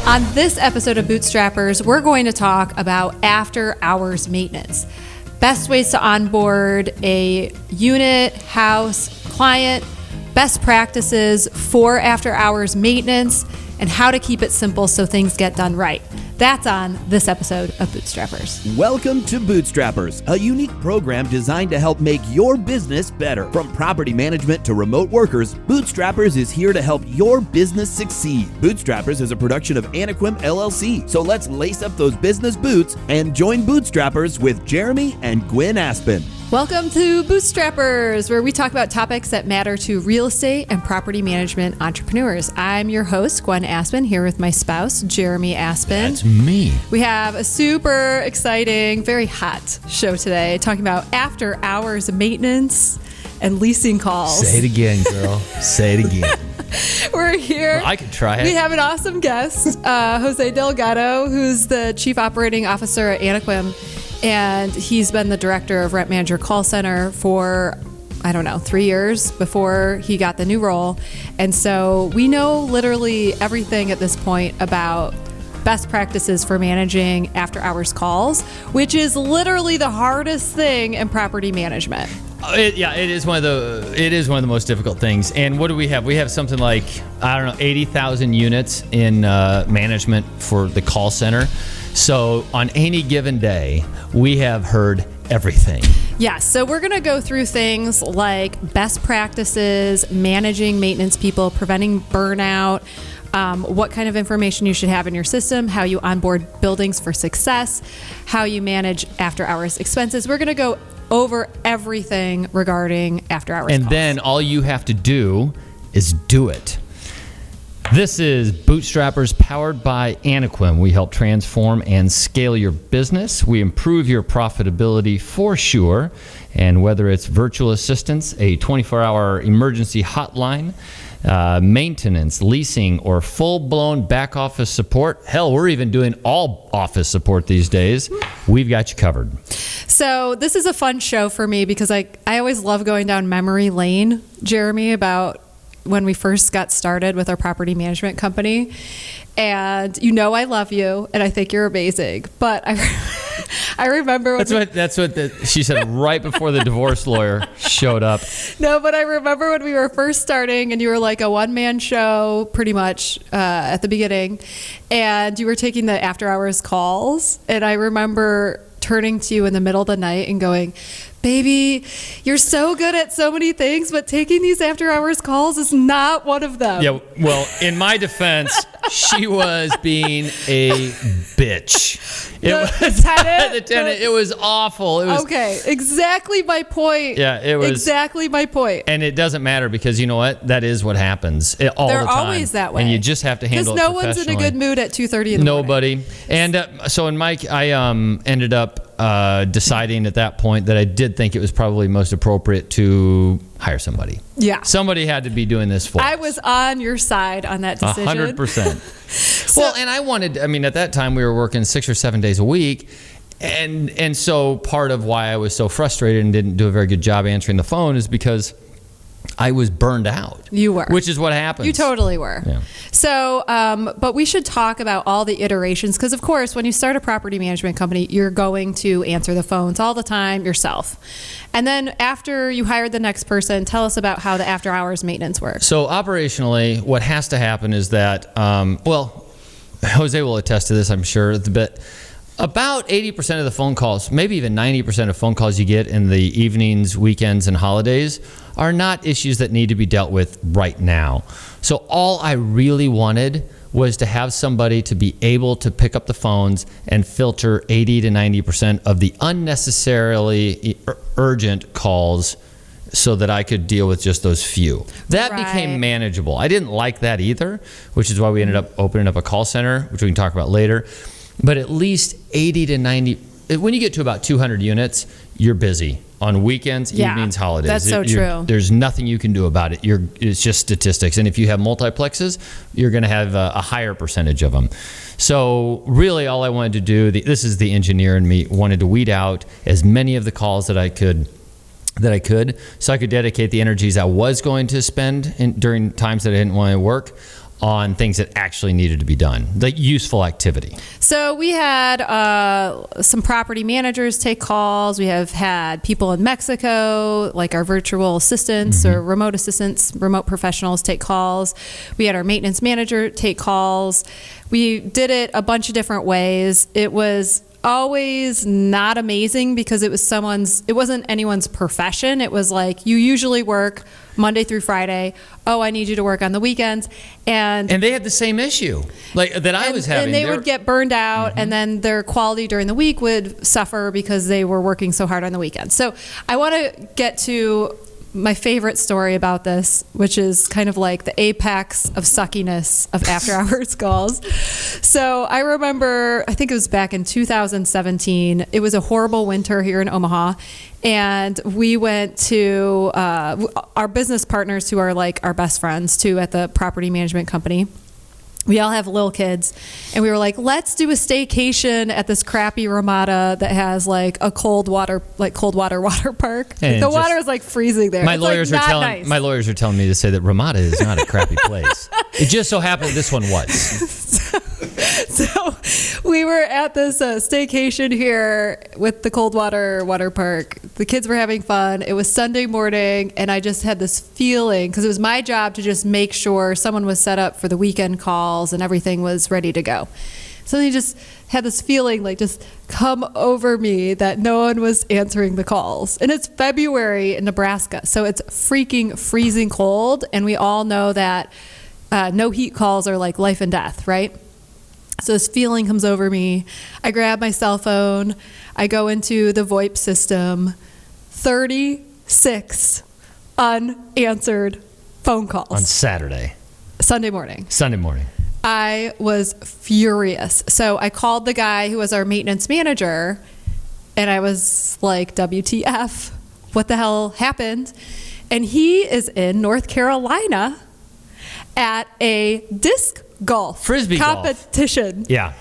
On this episode of Bootstrappers, we're going to talk about after-hours maintenance. Best ways to onboard a unit, house, client, best practices for after-hours maintenance, and how to keep it simple so things get done right. That's on this episode of Bootstrappers. Welcome to Bootstrappers, a unique program designed to help make your business better. From property management to remote workers, Bootstrappers is here to help your business succeed. Bootstrappers is a production of Anaquim LLC, so let's lace up those business boots and join Bootstrappers with Jeremy and Gwen Aspen. Welcome to Bootstrappers, where we talk about topics that matter to real estate and property management entrepreneurs. I'm your host, Gwen Aspen, here with my spouse, Jeremy Aspen. That's me. We have a super exciting, very hot show today, talking about after-hours maintenance and leasing calls. Say it again, girl. Say it again. We're here. Well, I could try it. We have an awesome guest, Jose Delgado, who's the Chief Operating Officer at Anaquim. And he's been the director of Rent Manager Call Center for, 3 years before he got the new role. And so we know literally everything at this point about best practices for managing after-hours calls, which is literally the hardest thing in property management. It is one of the most difficult things. And what do we have? We have something like 80,000 units in management for the call center. So on any given day, we have heard everything. Yes, so we're going to go through things like best practices, managing maintenance people, preventing burnout, what kind of information you should have in your system, how you onboard buildings for success, how you manage after-hours expenses. We're going to go over everything regarding after-hours And calls. then all you have to do is do it. This is Bootstrappers powered by Anaquim. We help transform and scale your business. We improve your profitability for sure. And whether it's virtual assistance, a 24-hour emergency hotline, maintenance, leasing, or full-blown back office support, hell, we're even doing all office support these days, we've got you covered. So this is a fun show for me because I always love going down memory lane, Jeremy, about when we first got started with our property management company. And I love you and I think you're amazing. But I remember when That's what she said right before the divorce lawyer showed up. No, but I remember when we were first starting and you were like a one-man show pretty much at the beginning, and you were taking the after-hours calls. And I remember turning to you in the middle of the night and going, baby, you're so good at so many things, but taking these after-hours calls is not one of them. Yeah, well, in my defense, she was being a bitch. The tenant. It was awful. It was okay. Exactly my point. Yeah, it was exactly my point. And it doesn't matter because you know what? That is what happens all the time. They're always that way. And you just have to handle it because no one's in a good mood at 2:30 in the morning. Nobody. And so in Mike, I ended up deciding at that point that I did think it was probably most appropriate to hire somebody. Yeah. Somebody had to be doing this for us. I was on your side on that decision. 100%. Well, and I wanted, at that time we were working 6 or 7 days a week. And so part of why I was so frustrated and didn't do a very good job answering the phone is because I was burned out. You were. Which is what happens. You totally were. Yeah. So, but we should talk about all the iterations because, of course, when you start a property management company, you're going to answer the phones all the time yourself. And then after you hired the next person, tell us about how the after-hours maintenance works. So operationally, what has to happen is that, Jose will attest to this, I'm sure, but about 80% of the phone calls, maybe even 90% of phone calls you get in the evenings, weekends, and holidays are not issues that need to be dealt with right now. So all I really wanted was to have somebody to be able to pick up the phones and filter 80 to 90% of the unnecessarily urgent calls so that I could deal with just those few. That became manageable. I didn't like that either, which is why we ended up opening up a call center, which we can talk about later. But at least 80 to 90, when you get to about 200 units, you're busy on weekends, evenings, holidays. That's so true. There's nothing you can do about it. It's just statistics. And if you have multiplexes, you're going to have a higher percentage of them. So really all I wanted to do, this is the engineer in me, wanted to weed out as many of the calls that I could, so I could dedicate the energies I was going to spend during times that I didn't want to work on things that actually needed to be done, like useful activity? So we had some property managers take calls. We have had people in Mexico, like our virtual assistants or remote assistants, remote professionals take calls. We had our maintenance manager take calls. We did it a bunch of different ways. It was always not amazing because it wasn't anyone's profession. It was like, you usually work Monday through Friday. Oh, I need you to work on the weekends. And they had the same issue like that I was having. And they would get burned out, and then their quality during the week would suffer because they were working so hard on the weekends. So I want to get to my favorite story about this, which is kind of like the apex of suckiness of after hours calls. So I remember, I think it was back in 2017. It was a horrible winter here in Omaha. And we went to our business partners, who are like our best friends too at the property management company. We all have little kids, and we were like, let's do a staycation at this crappy Ramada that has like a cold water water park. And the water is like freezing there. My It's, lawyers like, are not telling nice. my lawyers are telling me to say that Ramada is not a crappy place. It just so happened this one was. So we were at this staycation here with the cold water park. The kids were having fun. It was Sunday morning, and I just had this feeling, because it was my job to just make sure someone was set up for the weekend calls and everything was ready to go. So they just had this feeling like just come over me that no one was answering the calls. And it's February in Nebraska, so it's freaking freezing cold, and we all know that no heat calls are like life and death, right? So this feeling comes over me. I grab my cell phone. I go into the VoIP system. 36 unanswered phone calls. On Saturday. Sunday morning. I was furious. So I called the guy who was our maintenance manager, and I was like, WTF? What the hell happened? And he is in North Carolina at a disc golf Frisbee competition. Golf. Yeah.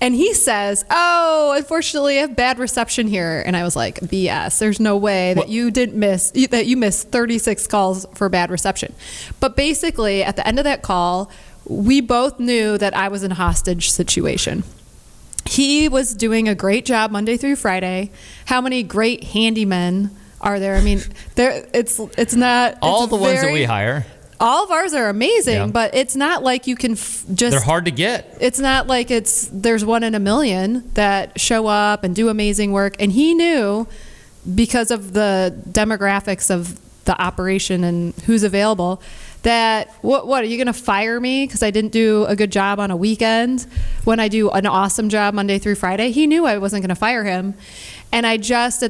And he says, oh, unfortunately, I have bad reception here. And I was like, BS. There's no way that you missed 36 calls for bad reception. But basically, at the end of that call, we both knew that I was in a hostage situation. He was doing a great job Monday through Friday. How many great handymen are there? I mean, it's not all the ones that we hire. All of ours are amazing, Yeah. but it's not like you can just... They're hard to get. It's not like there's one in a million that show up and do amazing work. And he knew, because of the demographics of the operation and who's available, that what are you going to fire me because I didn't do a good job on a weekend when I do an awesome job Monday through Friday? He knew I wasn't going to fire him. And at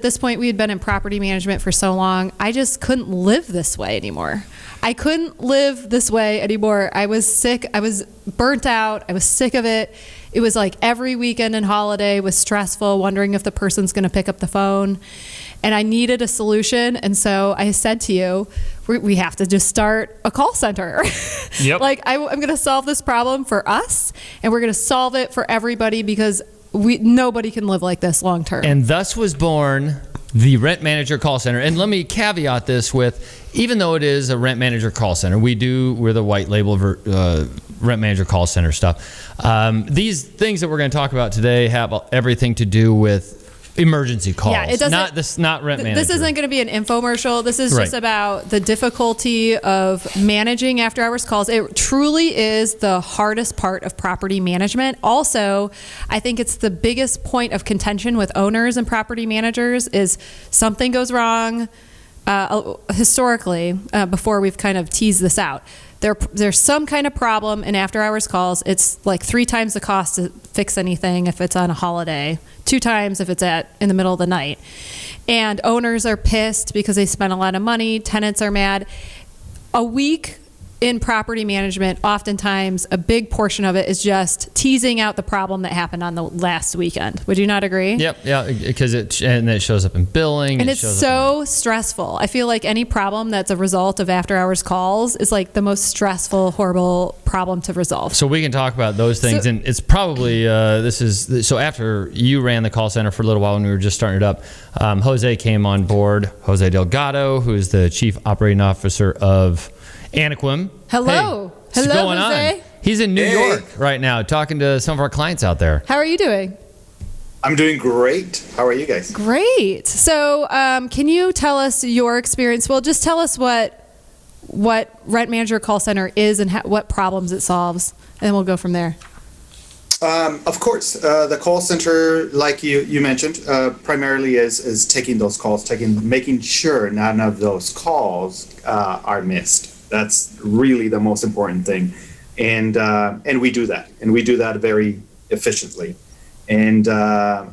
this point, we had been in property management for so long, I just couldn't live this way anymore. I couldn't live this way anymore. I was sick. I was burnt out. I was sick of it. It was like every weekend and holiday was stressful, wondering if the person's going to pick up the phone. And I needed a solution. And so I said to you, we have to just start a call center. Yep. Like I'm going to solve this problem for us, and we're going to solve it for everybody, because nobody can live like this long term. And thus was born the Rent Manager Call Center. And let me caveat this with, even though it is a Rent Manager Call Center, we're the white label Rent Manager Call Center stuff. These things that we're going to talk about today have everything to do with emergency calls. Yeah, it doesn't. Not Rent Manager. This isn't going to be an infomercial. This is just Right. about the difficulty of managing after hours calls. It truly is the hardest part of property management. Also, I think it's the biggest point of contention with owners and property managers is something goes wrong. Historically, before we've kind of teased this out, there's some kind of problem in after hours calls. It's like 3 times the cost to fix anything if it's on a holiday, 2 times if it's in the middle of the night. And owners are pissed because they spent a lot of money. Tenants are mad. A week in property management, oftentimes a big portion of it is just teasing out the problem that happened on the last weekend. Would you not agree? Yep, yeah, because it shows up in billing. And it's so stressful. I feel like any problem that's a result of after hours calls is like the most stressful, horrible problem to resolve. So we can talk about those things, and it's probably so after you ran the call center for a little while when we were just starting it up, Jose came on board. Jose Delgado, who is the Chief Operating Officer of Anaquim. Hello. Hey, what's Hello, going Jose. on? He's in New York right now talking to some of our clients out there. How are you doing? I'm doing great. How are you guys? Great. So can you tell us your experience? Well, just tell us what Rent Manager Call Center is and what problems it solves, and we'll go from there. Of course, the call center, like you mentioned, primarily is taking those calls, making sure none of those calls are missed. That's really the most important thing, and we do that, very efficiently. And the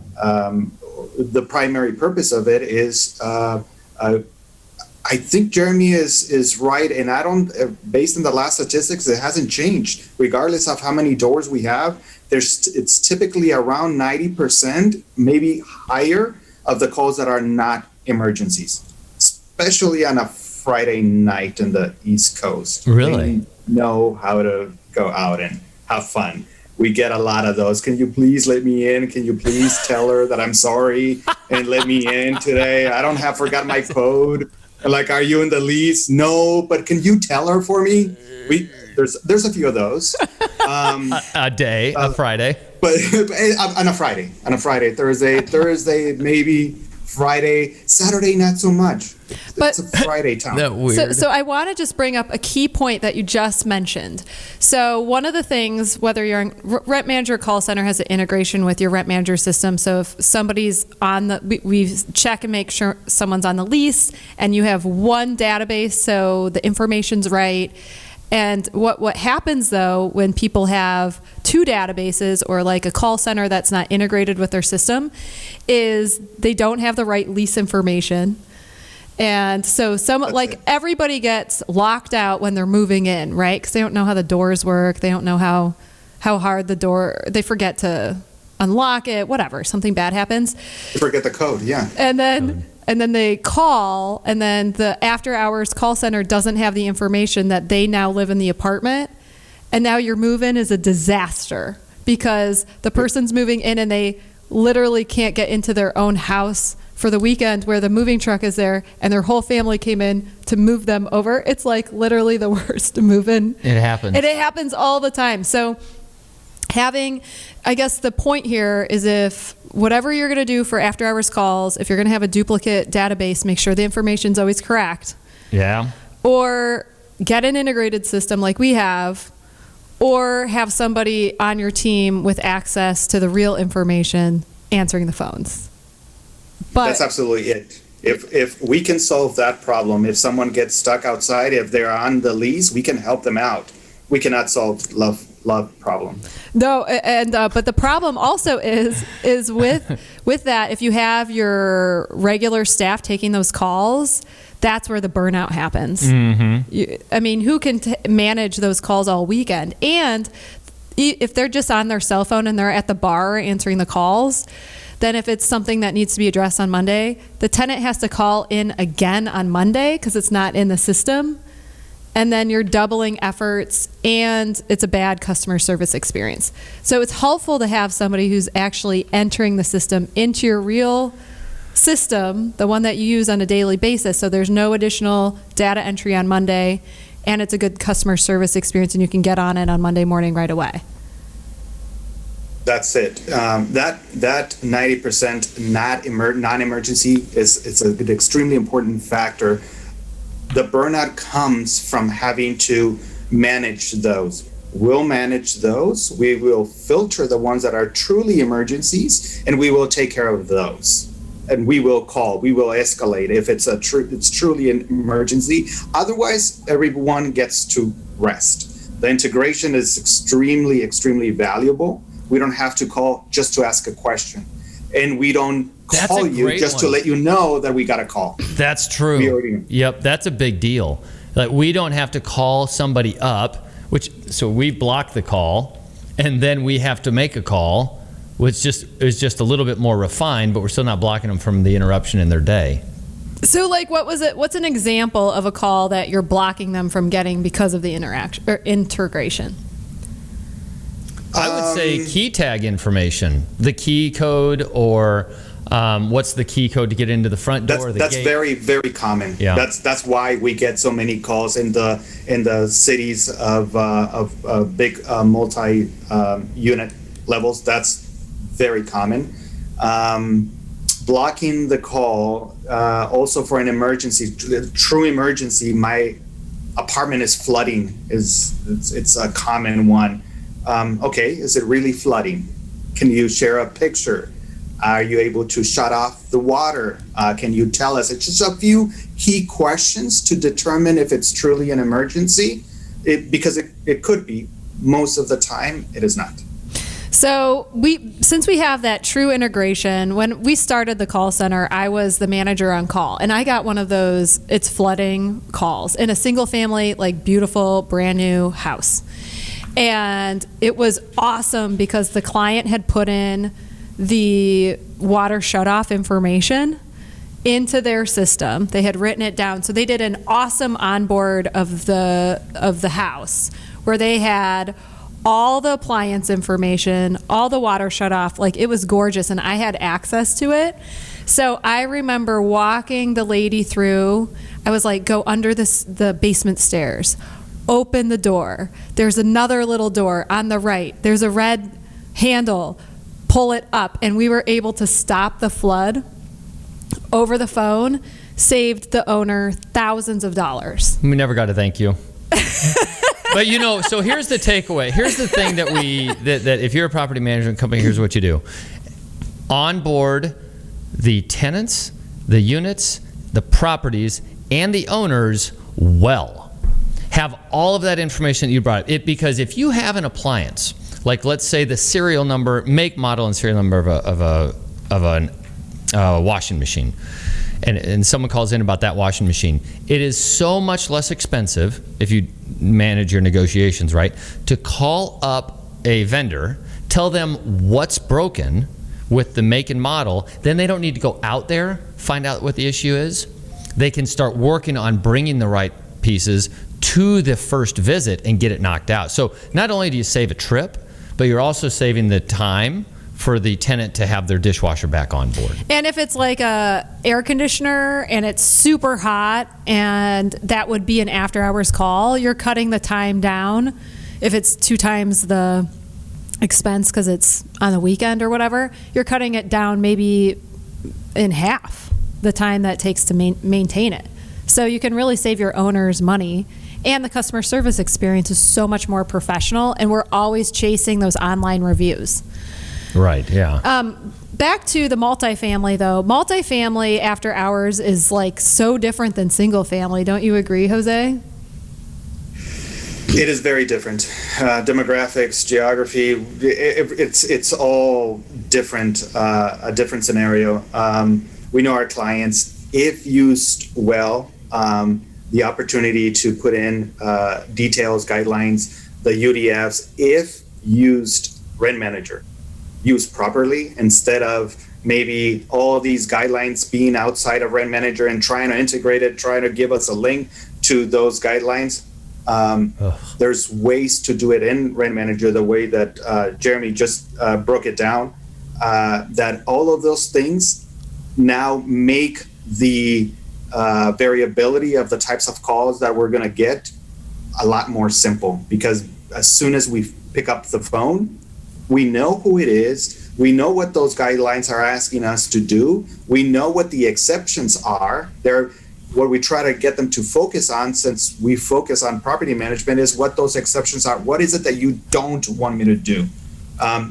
primary purpose of it is, I think Jeremy is right, and I don't. Based on the last statistics, it hasn't changed, regardless of how many doors we have. It's typically around 90%, maybe higher, of the calls that are not emergencies, especially on a Friday night in the East Coast. Really? They know how to go out and have fun. We get a lot of those. Can you please let me in? Can you please tell her that I'm sorry and let me in today? I don't have forgot my code. Like, are you in the lease? No, but can you tell her for me? There's a few of those. A Friday. But on a Friday, Thursday, maybe Friday, Saturday, not so much. But it's a Friday time. That weird. So I want to just bring up a key point that you just mentioned. So one of the things, whether you're in Rent Manager Call Center has an integration with your Rent Manager system. So if somebody's on we check and make sure someone's on the lease, and you have one database, so the information's right. And what happens, though, when people have two databases or like a call center that's not integrated with their system, is they don't have the right lease information. And so everybody gets locked out when they're moving in, right? Because they don't know how the doors work. They don't know how hard the door, they forget to unlock it, whatever, something bad happens. You forget the code, yeah. And then they call, and then the after hours call center doesn't have the information that they now live in the apartment. And now your move-in is a disaster because the person's moving in and they literally can't get into their own house for the weekend where the moving truck is there and their whole family came in to move them over. It's like literally the worst to move in. It happens. And it happens all the time. So I guess the point here is if whatever you're going to do for after hours calls, if you're going to have a duplicate database, make sure the information's always correct. Yeah. Or get an integrated system like we have, or have somebody on your team with access to the real information answering the phones. But that's absolutely it. If we can solve that problem, if someone gets stuck outside, if they're on the lease, we can help them out. We cannot solve love problem. No, and but the problem also is with that, if you have your regular staff taking those calls, that's where the burnout happens. Mm-hmm. Who can manage those calls all weekend? And if they're just on their cell phone and they're at the bar answering the calls, then if it's something that needs to be addressed on Monday, the tenant has to call in again on Monday because it's not in the system. And then you're doubling efforts, and it's a bad customer service experience. So it's helpful to have somebody who's actually entering the system into your real system, the one that you use on a daily basis. So there's no additional data entry on Monday, and it's a good customer service experience, and you can get on it on Monday morning right away. That's it. That 90% non-emergency is an extremely important factor. The burnout comes from having to manage those. We'll manage those. We will filter the ones that are truly emergencies, and we will take care of those. And we will call. We will escalate if it's truly an emergency. Otherwise, everyone gets to rest. The integration is extremely, extremely valuable. We don't have to call just to ask a question, and we don't call you just to let you know that we got a call. That's true. Yep, that's a big deal. Like, we don't have to call somebody up, so we block the call, and then we have to make a call, which is just a little bit more refined, but we're still not blocking them from the interruption in their day. So, like, what's an example of a call that you're blocking them from getting because of the interaction or integration? I would say key tag information, the key code, or What's the key code to get into the front door? That's very, very common. Yeah. That's why we get so many calls in the cities of big multi unit levels. That's very common. Blocking the call also for an emergency, true emergency. My apartment is flooding. It's a common one. Okay, is it really flooding? Can you share a picture? Are you able to shut off the water? Can you tell us? It's just a few key questions to determine if it's truly an emergency, because it could be. Most of the time, it is not. So since we have that true integration, when we started the call center, I was the manager on call, and I got one of those it's flooding calls in a single family, like beautiful, brand new house. And it was awesome because the client had put in the water shutoff information into their system. They had written it down. So they did an awesome onboard of the house where they had all the appliance information, all the water shut off. Like, it was gorgeous, and I had access to it. So I remember walking the lady through. I was like, go under the basement stairs, open the door. There's another little door on the right. There's a red handle. Pull it up. And we were able to stop the flood over the phone, saved the owner thousands of dollars. We never got to thank you. But so here's the takeaway. Here's the thing that if you're a property management company, here's what you do. Onboard the tenants, the units, the properties, and the owners well. Have all of that information that you brought. Because if you have an appliance, like let's say the serial number, make, model, and serial number of a washing machine, and someone calls in about that washing machine, it is so much less expensive if you manage your negotiations right to call up a vendor, tell them what's broken with the make and model. Then they don't need to go out there, find out what the issue is. They can start working on bringing the right pieces to the first visit and get it knocked out. So not only do you save a trip, but you're also saving the time for the tenant to have their dishwasher back on board. And if it's like a air conditioner and it's super hot and that would be an after hours call, you're cutting the time down. If it's 2 times the expense because it's on the weekend or whatever, you're cutting it down maybe in half the time that it takes to maintain it. So you can really save your owners money, and the customer service experience is so much more professional, and we're always chasing those online reviews. Right, yeah. Back to the multifamily, though. Multifamily after hours is like so different than single family. Don't you agree, Jose? It is very different. Demographics, geography, it's all different, a different scenario. We know our clients, if used well, the opportunity to put in details, guidelines, the UDFs, if used rent manager, used properly, instead of maybe all of these guidelines being outside of rent manager and trying to integrate it, trying to give us a link to those guidelines. There's ways to do it in rent manager the way that Jeremy just broke it down, that all of those things now make the variability of the types of calls that we're going to get a lot more simple, because as soon as we pick up the phone, we know who it is. We know what those guidelines are asking us to do. We know what the exceptions are. What we try to get them to focus on, since we focus on property management, is what those exceptions are. What is it that you don't want me to do?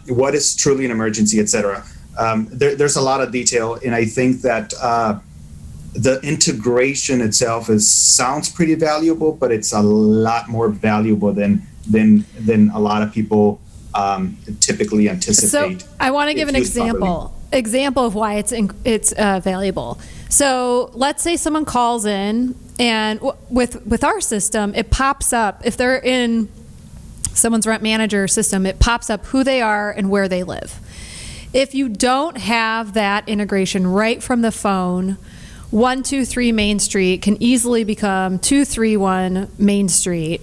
What is truly an emergency, et cetera? There's a lot of detail, and I think that the integration itself sounds pretty valuable, but it's a lot more valuable than a lot of people typically anticipate. So I want to give an example of why it's valuable. So let's say someone calls in, and with our system, it pops up, if they're in someone's rent manager system, it pops up who they are and where they live. If you don't have that integration right from the phone, 123 Main Street can easily become 231 Main Street.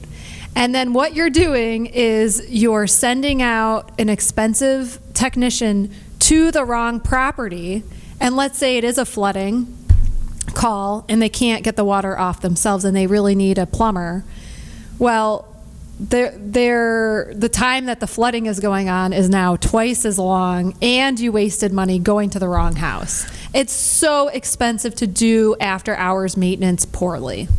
And then what you're doing is you're sending out an expensive technician to the wrong property, And let's say it is a flooding call and they can't get the water off themselves and they really need a plumber. Well, the time that the flooding is going on is now twice as long, and you wasted money going to the wrong house. It's so expensive to do after hours maintenance poorly.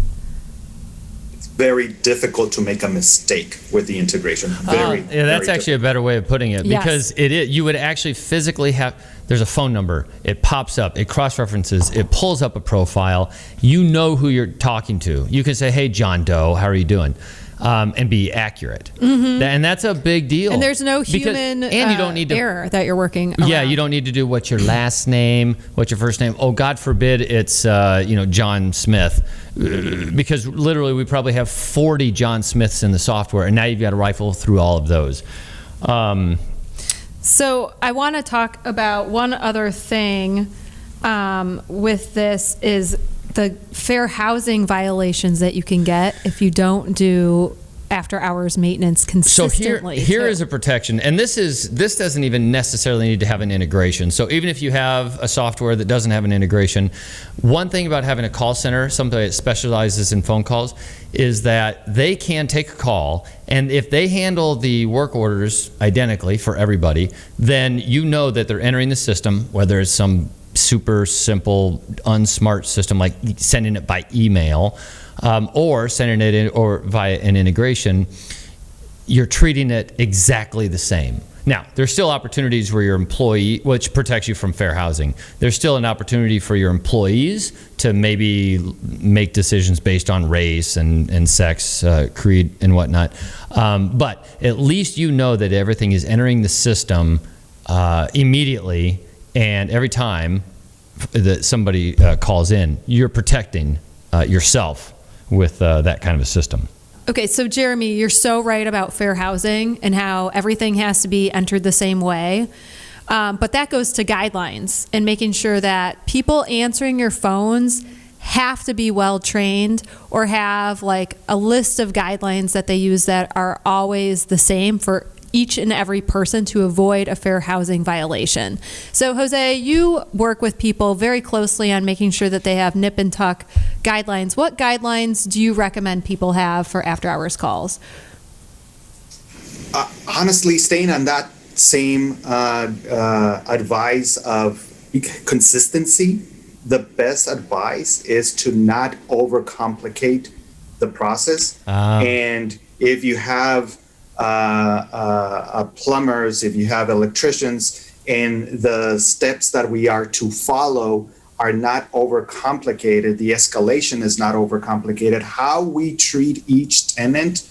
It's very difficult to make a mistake with the integration. That's actually a better way of putting it, because you would actually physically have, there's a phone number, it pops up, it cross-references, it pulls up a profile, you know who you're talking to. You can say, hey, John Doe, how are you doing? And be accurate. Mm-hmm. And that's a big deal. And there's no human and you don't need error that you're working around. Yeah, you don't need to do what's your last name, what's your first name. Oh, God forbid it's John Smith. Because literally we probably have 40 John Smiths in the software, and now you've got to rifle through all of those. So I want to talk about one other thing with this is the fair housing violations that you can get if you don't do after hours maintenance consistently. So here is a protection, and this doesn't even necessarily need to have an integration. So even if you have a software that doesn't have an integration, one thing about having a call center, somebody that specializes in phone calls, is that they can take a call, and if they handle the work orders identically for everybody, then you know that they're entering the system, whether it's some super simple, unsmart system like sending it by email or sending it in or via an integration, you're treating it exactly the same. Now, there's still opportunities where your employee, which protects you from fair housing, there's still an opportunity for your employees to maybe make decisions based on race and sex, creed, and whatnot. But at least you know that everything is entering the system immediately, and every time that somebody calls in, you're protecting yourself with that kind of a system. Okay, so Jeremy, you're so right about fair housing and how everything has to be entered the same way. But that goes to guidelines and making sure that people answering your phones have to be well trained or have like a list of guidelines that they use that are always the same for each and every person to avoid a fair housing violation. So Jose, you work with people very closely on making sure that they have nip and tuck guidelines. What guidelines do you recommend people have for after hours calls? Honestly, staying on that same advice of consistency, the best advice is to not overcomplicate the process. And if you have plumbers, if you have electricians, and the steps that we are to follow are not overcomplicated, the escalation is not overcomplicated, how we treat each tenant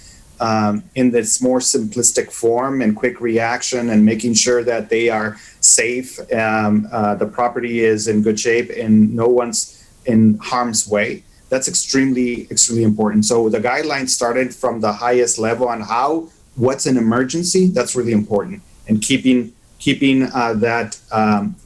in this more simplistic form and quick reaction and making sure that they are safe, the property is in good shape and no one's in harm's way. That's extremely, extremely important. So the guidelines started from the highest level on what's an emergency. That's really important. And keeping that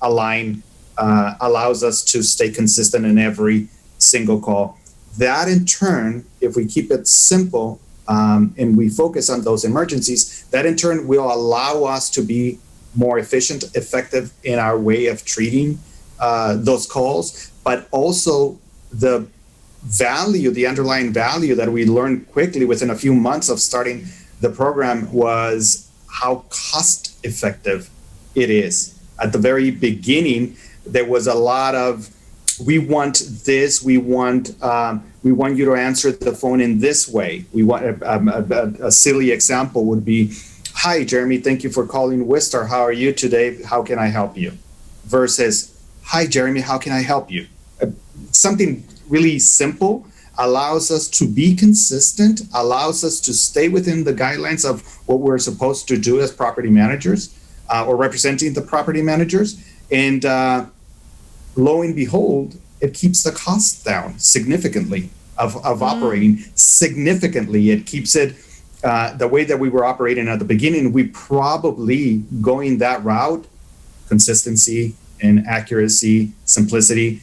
aligned allows us to stay consistent in every single call. That in turn, if we keep it simple and we focus on those emergencies, that in turn will allow us to be more efficient, effective in our way of treating those calls, but also the underlying value that we learned quickly within a few months of starting the program was how cost effective it is. At the very beginning, there was a lot of, we want this, we want you to answer the phone in this way. We want a silly example would be, hi, Jeremy, thank you for calling Wistar. How are you today? How can I help you? Versus, hi, Jeremy, how can I help you? Something really simple allows us to be consistent, allows us to stay within the guidelines of what we're supposed to do as property managers or representing the property managers. And lo and behold, it keeps the costs down significantly of operating. Significantly, it keeps it the way that we were operating at the beginning. We probably going that route, consistency and accuracy, simplicity,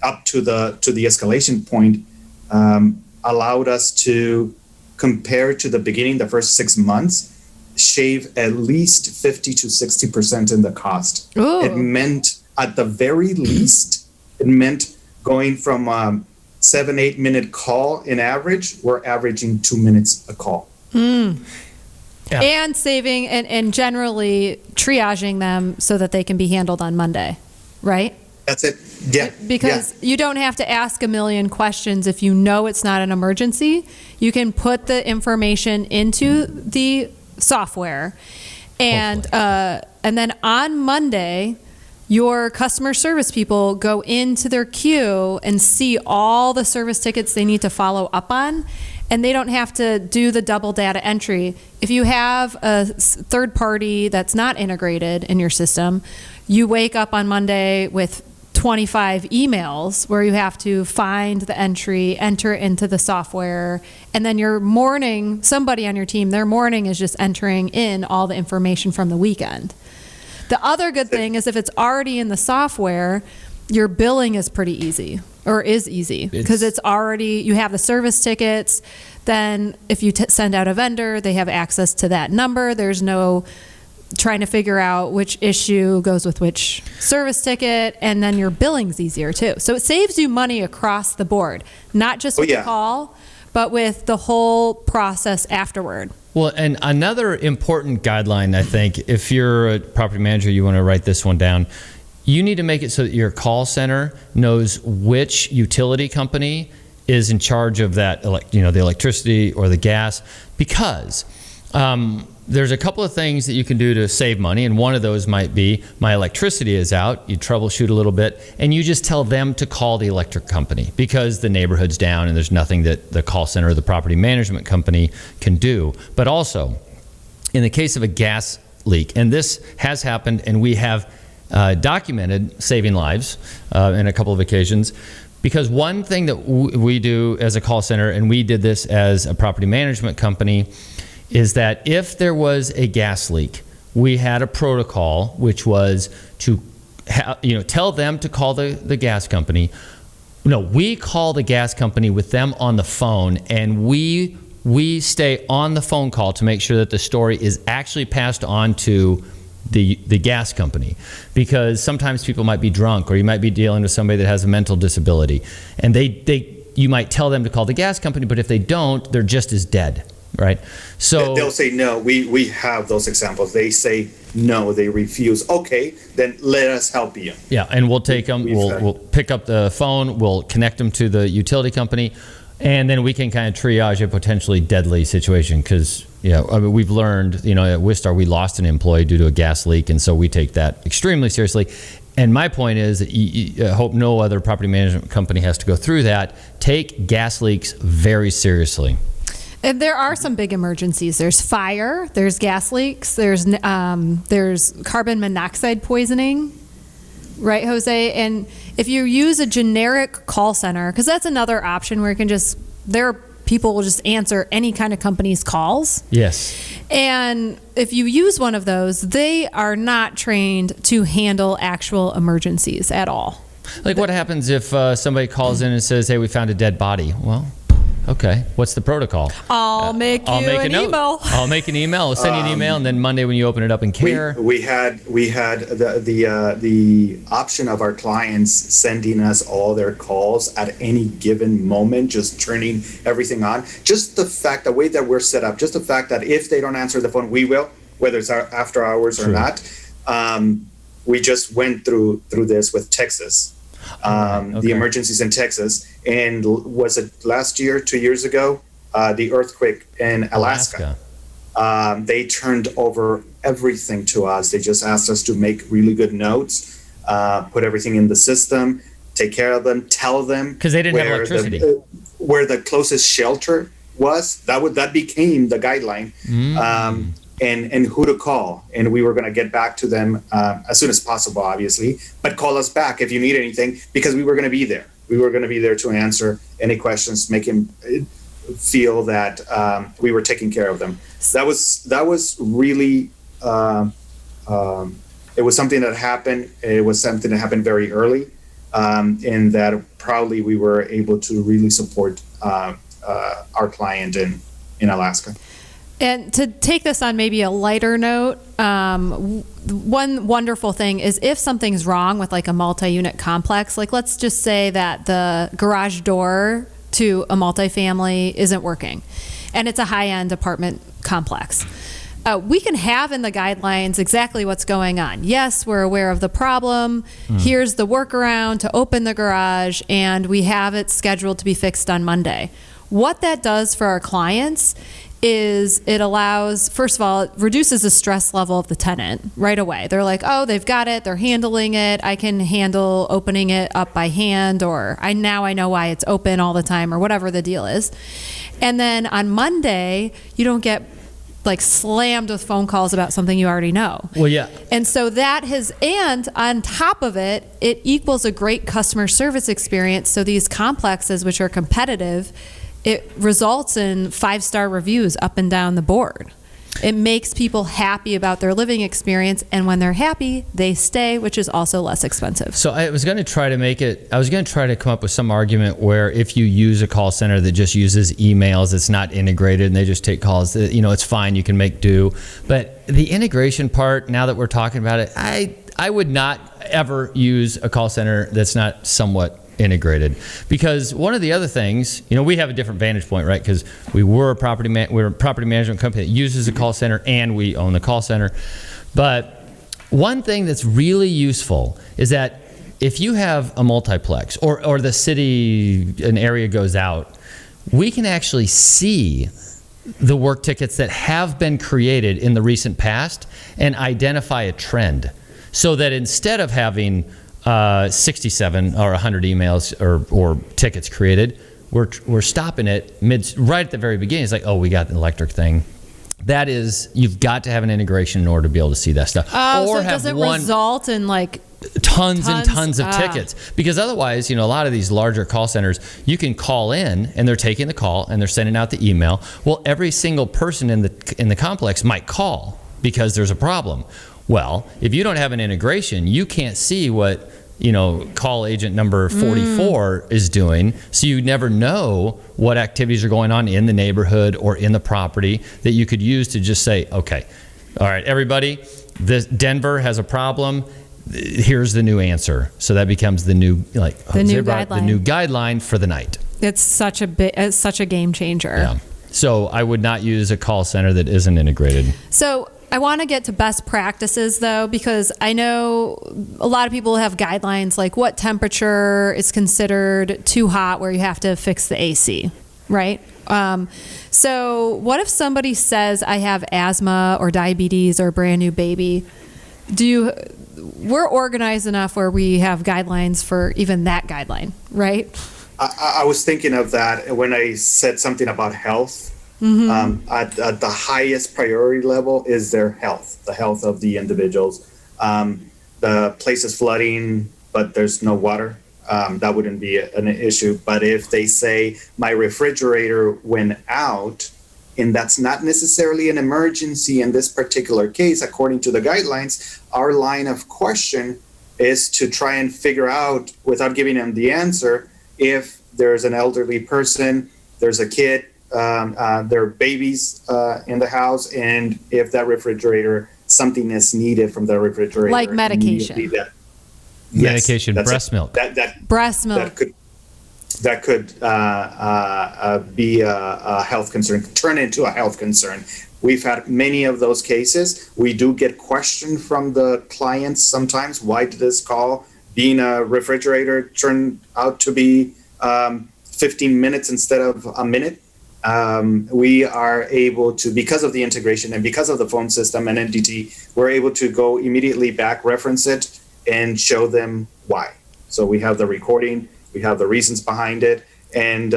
up to the escalation point, allowed us to compare to the beginning, the first 6 months, shave at least 50 to 60% in the cost. Ooh. It meant At the very least, it meant going from 7-8 minute call in average, we're averaging 2 minutes a call. Yeah. And saving and generally triaging them so that they can be handled on Monday, right? That's it. Yeah. Because you don't have to ask a million questions if you know it's not an emergency. You can put the information into the software, and then on Monday, your customer service people go into their queue and see all the service tickets they need to follow up on, and they don't have to do the double data entry. If you have a third party that's not integrated in your system, you wake up on Monday with 25 emails where you have to find the entry, enter it into the software, and then your morning, somebody on your team, their morning is just entering in all the information from the weekend. The other good thing is if it's already in the software, your billing is pretty easy, or is easy, because it's already, you have the service tickets. Then if you send out a vendor, they have access to that number. There's no trying to figure out which issue goes with which service ticket, and then your billing's easier too. So it saves you money across the board, not just with the call, but with the whole process afterward. Well, and another important guideline, I think, if you're a property manager, you want to write this one down. You need to make it so that your call center knows which utility company is in charge of that, the electricity or the gas, because there's a couple of things that you can do to save money, and one of those might be, my electricity is out, you troubleshoot a little bit, and you just tell them to call the electric company because the neighborhood's down and there's nothing that the call center or the property management company can do. But also, in the case of a gas leak, and this has happened, and we have documented saving lives in a couple of occasions, because one thing that we do as a call center, and we did this as a property management company, is that if there was a gas leak, we had a protocol which was to tell them to call the gas company. No, we call the gas company with them on the phone, and we stay on the phone call to make sure that the story is actually passed on to the gas company, because sometimes people might be drunk, or you might be dealing with somebody that has a mental disability, and you might tell them to call the gas company, but if they don't, they're just as dead. Right. So they'll say no. We have those examples. They say no. They refuse. Okay, then let us help you. Yeah, and we'll take them. We'll pick up the phone. We'll connect them to the utility company, and then we can kind of triage a potentially deadly situation. Because we've learned, at Wistar we lost an employee due to a gas leak, and so we take that extremely seriously. And my point is that I hope no other property management company has to go through that. Take gas leaks very seriously. And there are some big emergencies. There's fire, there's gas leaks, there's carbon monoxide poisoning, right, Jose? And if you use a generic call center, because that's another option where you can people will just answer any kind of company's calls. Yes. And if you use one of those, they are not trained to handle actual emergencies at all. Like what happens if somebody calls in and says, hey, we found a dead body? Well, okay, what's the protocol? I'll make an email. I'll make an email. I'll send you an email, and then Monday when you open it up in care. We had the option of our clients sending us all their calls at any given moment, just turning everything on. Just the fact, the way that we're set up, just the fact that if they don't answer the phone, we will, whether it's after hours or not. We just went through this with Texas. The emergencies in Texas, and was it last year, 2 years ago, the earthquake in Alaska. They turned over everything to us. They just asked us to make really good notes, put everything in the system, take care of them, tell them, because they didn't have electricity, where the closest shelter was. That became the guideline. And who to call. And we were going to get back to them as soon as possible, obviously, but call us back if you need anything, because we were going to be there. We were going to be there to answer any questions, make him feel that we were taking care of them. That was really, it was something that happened. It was something that happened very early, and that probably we were able to really support our client in Alaska. And to take this on maybe a lighter note, one wonderful thing is if something's wrong with like a multi-unit complex, like let's just say that the garage door to a multifamily isn't working and it's a high-end apartment complex. We can have in the guidelines exactly what's going on. Yes, we're aware of the problem. Here's the workaround to open the garage, and we have it scheduled to be fixed on Monday. What that does for our clients is it allows, first of all, it reduces the stress level of the tenant right away. They're like, oh, they've got it, they're handling it, I can handle opening it up by hand, or I know why it's open all the time, or whatever the deal is. And then on Monday, you don't get like slammed with phone calls about something you already know. Well, yeah. And so that has, and on top of it, it equals a great customer service experience. So these complexes, which are competitive, it results in 5-star reviews up and down the board. It makes people happy about their living experience, and when they're happy, they stay, which is also less expensive. So I was going to try to come up with some argument where if you use a call center that just uses emails, it's not integrated, and they just take calls, it's fine, you can make do. But the integration part, now that we're talking about it, I would not ever use a call center that's not somewhat integrated, because one of the other things, we have a different vantage point, right? Because we're a property management company that uses a call center, and we own the call center. But one thing that's really useful is that if you have a multiplex or the city, an area goes out, we can actually see the work tickets that have been created in the recent past and identify a trend, so that instead of having 67 or 100 emails or tickets created, we're stopping it right at the very beginning. It's like, oh, we got the electric thing. That is, you've got to have an integration in order to be able to see that stuff. Oh, or so does it result in like tons and tons of tickets? Because otherwise, a lot of these larger call centers, you can call in and they're taking the call and they're sending out the email. Well, every single person in the complex might call because there's a problem. Well, if you don't have an integration, you can't see what, call agent number 44 is doing. So you never know what activities are going on in the neighborhood or in the property that you could use to just say, okay, all right, everybody, Denver has a problem. Here's the new answer. So that becomes the new, the new guideline for the night. It's such a game changer. Yeah. So I would not use a call center that isn't integrated. So I want to get to best practices, though, because I know a lot of people have guidelines like what temperature is considered too hot where you have to fix the AC, right? So what if somebody says, I have asthma or diabetes or a brand new baby? We're organized enough where we have guidelines for even that guideline, right? I was thinking of that when I said something about health. At the highest priority level is their health, the health of the individuals. The place is flooding, but there's no water. That wouldn't be an issue. But if they say my refrigerator went out, and that's not necessarily an emergency in this particular case, according to the guidelines, our line of question is to try and figure out, without giving them the answer, if there's an elderly person, there's a kid, there are babies in the house, and if that refrigerator, something is needed from the refrigerator, like medication. Medication, breast milk. Breast milk. That could be a health concern, turn into a health concern. We've had many of those cases. We do get questioned from the clients sometimes. Why did this call, being a refrigerator, turn out to be 15 minutes instead of a minute? We are able to, because of the integration and because of the phone system and NDT, we're able to go immediately back, reference it, and show them why. So we have the recording, we have the reasons behind it, and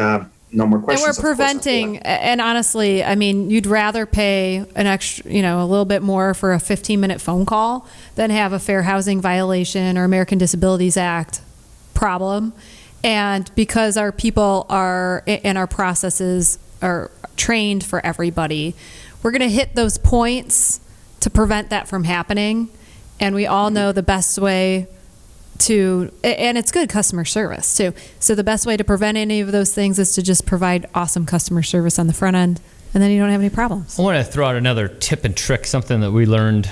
no more questions. And we're preventing, and honestly, I mean, you'd rather pay an extra, a little bit more for a 15-minute phone call than have a fair housing violation or American Disabilities Act problem. And because our people are, and our processes are trained for everybody, we're going to hit those points to prevent that from happening. And we all know the best way to, and it's good customer service too. So the best way to prevent any of those things is to just provide awesome customer service on the front end and then you don't have any problems. I want to throw out another tip and trick, something that we learned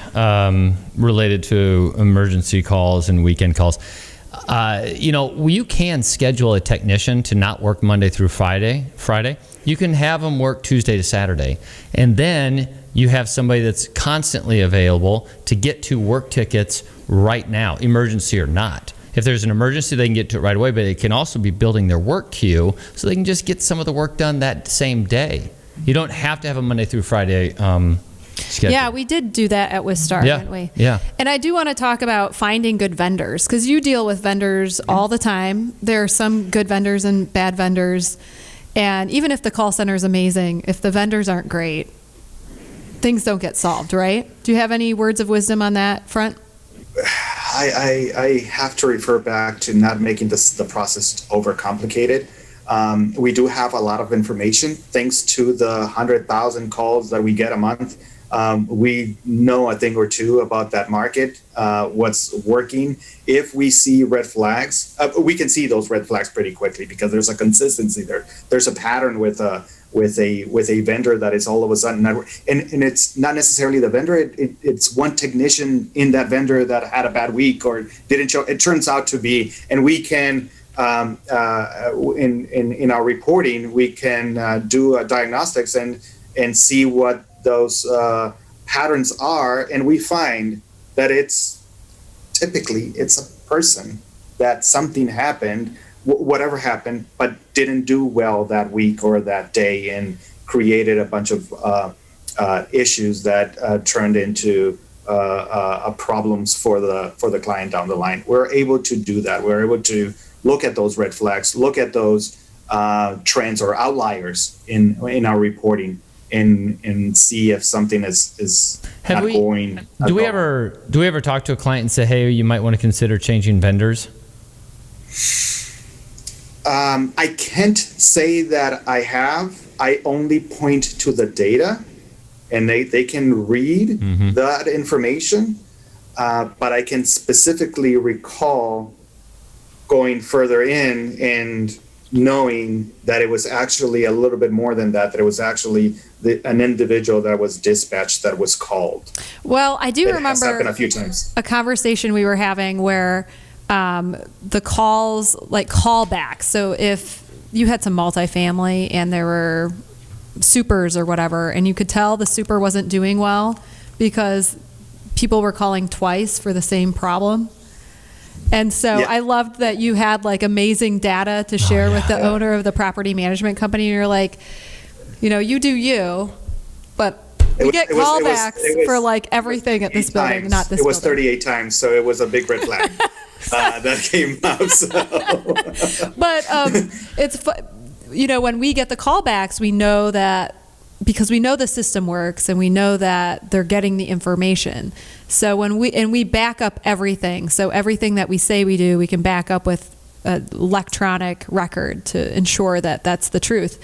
related to emergency calls and weekend calls. You can schedule a technician to not work Monday through Friday. You can have them work Tuesday to Saturday. And then you have somebody that's constantly available to get to work tickets right now, emergency or not. If there's an emergency, they can get to it right away, but it can also be building their work queue so they can just get some of the work done that same day. You don't have to have a Monday through Friday schedule. Yeah, we did do that at Wistar, didn't we? Yeah. And I do want to talk about finding good vendors, because you deal with vendors all the time. There are some good vendors and bad vendors. And even if the call center is amazing, if the vendors aren't great, things don't get solved, right? Do you have any words of wisdom on that front? I have to refer back to not making the process overcomplicated. We do have a lot of information thanks to the 100,000 calls that we get a month. We know a thing or two about that market, what's working. If we see red flags, we can see those red flags pretty quickly because there's a consistency there. There's a pattern with a vendor that is all of a sudden not, and it's not necessarily the vendor. It's one technician in that vendor that had a bad week or didn't show. It turns out to be, and we can. In our reporting, we can do diagnostics and see what those patterns are, and we find that it's a person that something happened, whatever happened, but didn't do well that week or that day, and created a bunch of issues that turned into problems for the client down the line. We're able to do that. We're able to look at those red flags, look at those trends or outliers in our reporting, and see if something is not going. Do we ever talk to a client and say, hey, you might want to consider changing vendors? I can't say that I have. I only point to the data, and they can read that information, but I can specifically recall going further in and knowing that it was actually a little bit more than that, that it was actually an individual that was dispatched that was called. Well, I do remember has happened a few times. A conversation we were having where the calls, like callbacks. So if you had some multifamily and there were supers or whatever, and you could tell the super wasn't doing well because people were calling twice for the same problem. And so I loved that you had like amazing data to share with the owner of the property management company. And you're like, you do you, but we get callbacks for like everything at this building, not this building. It was 38 times, so it was a big red flag that came up. So. But it's, when we get the callbacks, we know that, because we know the system works and we know that they're getting the information. So when we back up everything, so everything that we say we do, we can back up with an electronic record to ensure that that's the truth.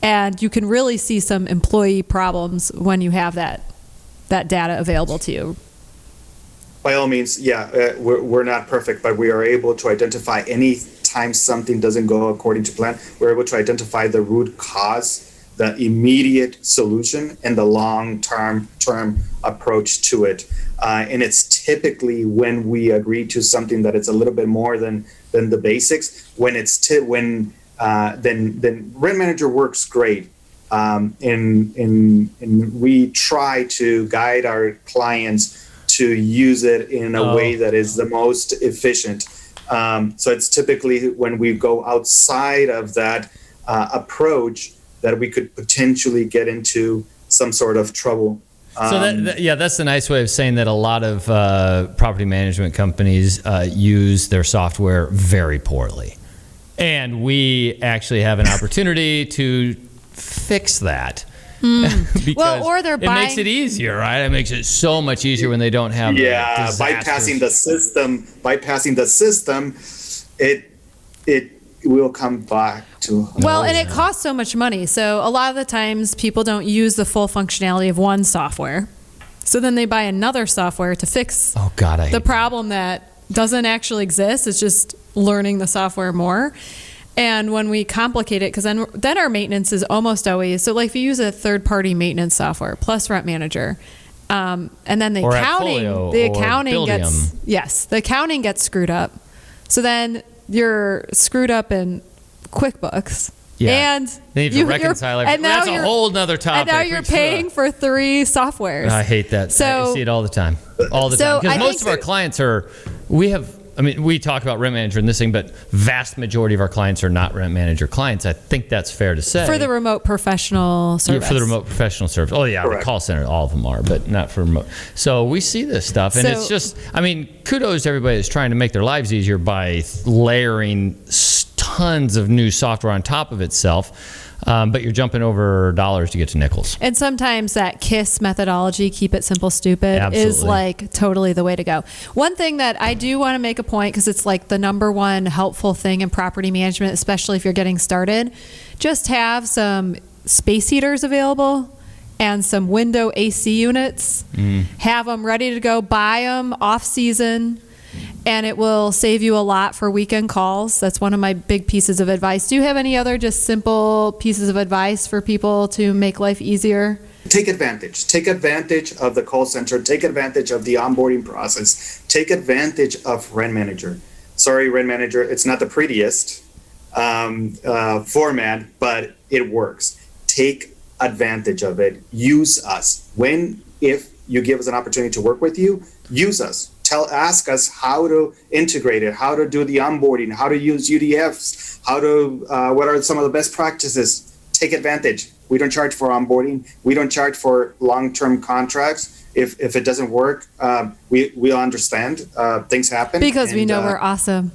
And you can really see some employee problems when you have that data available to you. By all means, we're not perfect, but we are able to identify any time something doesn't go according to plan. We're able to identify the root cause, the immediate solution, and the long-term approach to it. And it's typically when we agree to something that it's a little bit more than the basics. When then rent manager works great. And we try to guide our clients to use it in a way that is the most efficient. So it's typically when we go outside of that approach that we could potentially get into some sort of trouble. So that's the nice way of saying that a lot of property management companies use their software very poorly. And we actually have an opportunity to fix that. Because or they're it makes it easier, right? It makes it so much easier when they don't have bypassing the system, it will come back to and it costs so much money. So a lot of the times people don't use the full functionality of one software. So then they buy another software to fix the problem that doesn't actually exist. It's just learning the software more. And when we complicate it, because then our maintenance is almost always, so like if you use a third-party maintenance software plus Rent Manager, and then the accounting gets screwed up. So then you're screwed up in QuickBooks. Yeah. And they need to reconcile everything. That's a whole nother topic. And now you're paying for 3 softwares. I hate that. So, I see it all the time. All the time. Because most of our clients we talk about Rent Manager and this thing, but vast majority of our clients are not Rent Manager clients. I think that's fair to say. For the remote professional service. Yeah, for the remote professional service. Oh, yeah, Correct. The call center, all of them are, but not for remote. So we see this stuff, and it's just, kudos to everybody that's trying to make their lives easier by layering tons of new software on top of itself. But you're jumping over dollars to get to nickels. And sometimes that KISS methodology, keep it simple, stupid, is like totally the way to go. One thing that I do want to make a point, because it's like the number one helpful thing in property management, especially if you're getting started, just have some space heaters available and some window AC units. Have them ready to go. Buy them off season. And it will save you a lot for weekend calls. That's one of my big pieces of advice. Do you have any other just simple pieces of advice for people to make life easier? Take advantage. Take advantage of the call center. Take advantage of the onboarding process. Take advantage of Rent Manager. Sorry, Rent Manager, it's not the prettiest format, but it works. Take advantage of it. Use us. If you give us an opportunity to work with you, use us. Ask us how to integrate it, how to do the onboarding, how to use UDFs, what are some of the best practices. Take advantage. We don't charge for onboarding. We don't charge for long-term contracts. If it doesn't work, we'll understand. Things happen. Because we know we're awesome.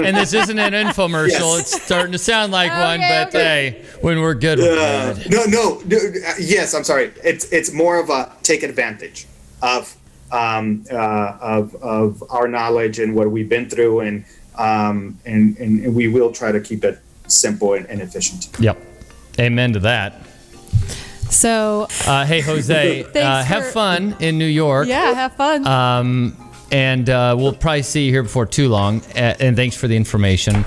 And this isn't an infomercial. Yes. It's starting to sound like one, but hey, when we're good, we're good. No. Yes, I'm sorry. It's more of a take advantage of our knowledge and what we've been through, and we will try to keep it simple and efficient. Yep. Amen to that. So, hey, Jose, have fun in New York. Yeah, have fun. And we'll probably see you here before too long. And thanks for the information.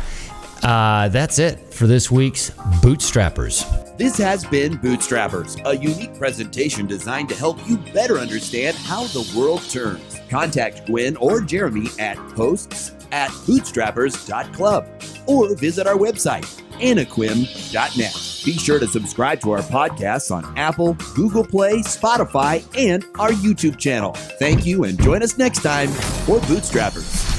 That's it for this week's Bootstrappers. This has been Bootstrappers, a unique presentation designed to help you better understand how the world turns. Contact Gwen or Jeremy at hosts@bootstrappers.club or visit our website, anaquim.net. Be sure to subscribe to our podcasts on Apple, Google Play, Spotify, and our YouTube channel. Thank you, and join us next time for Bootstrappers.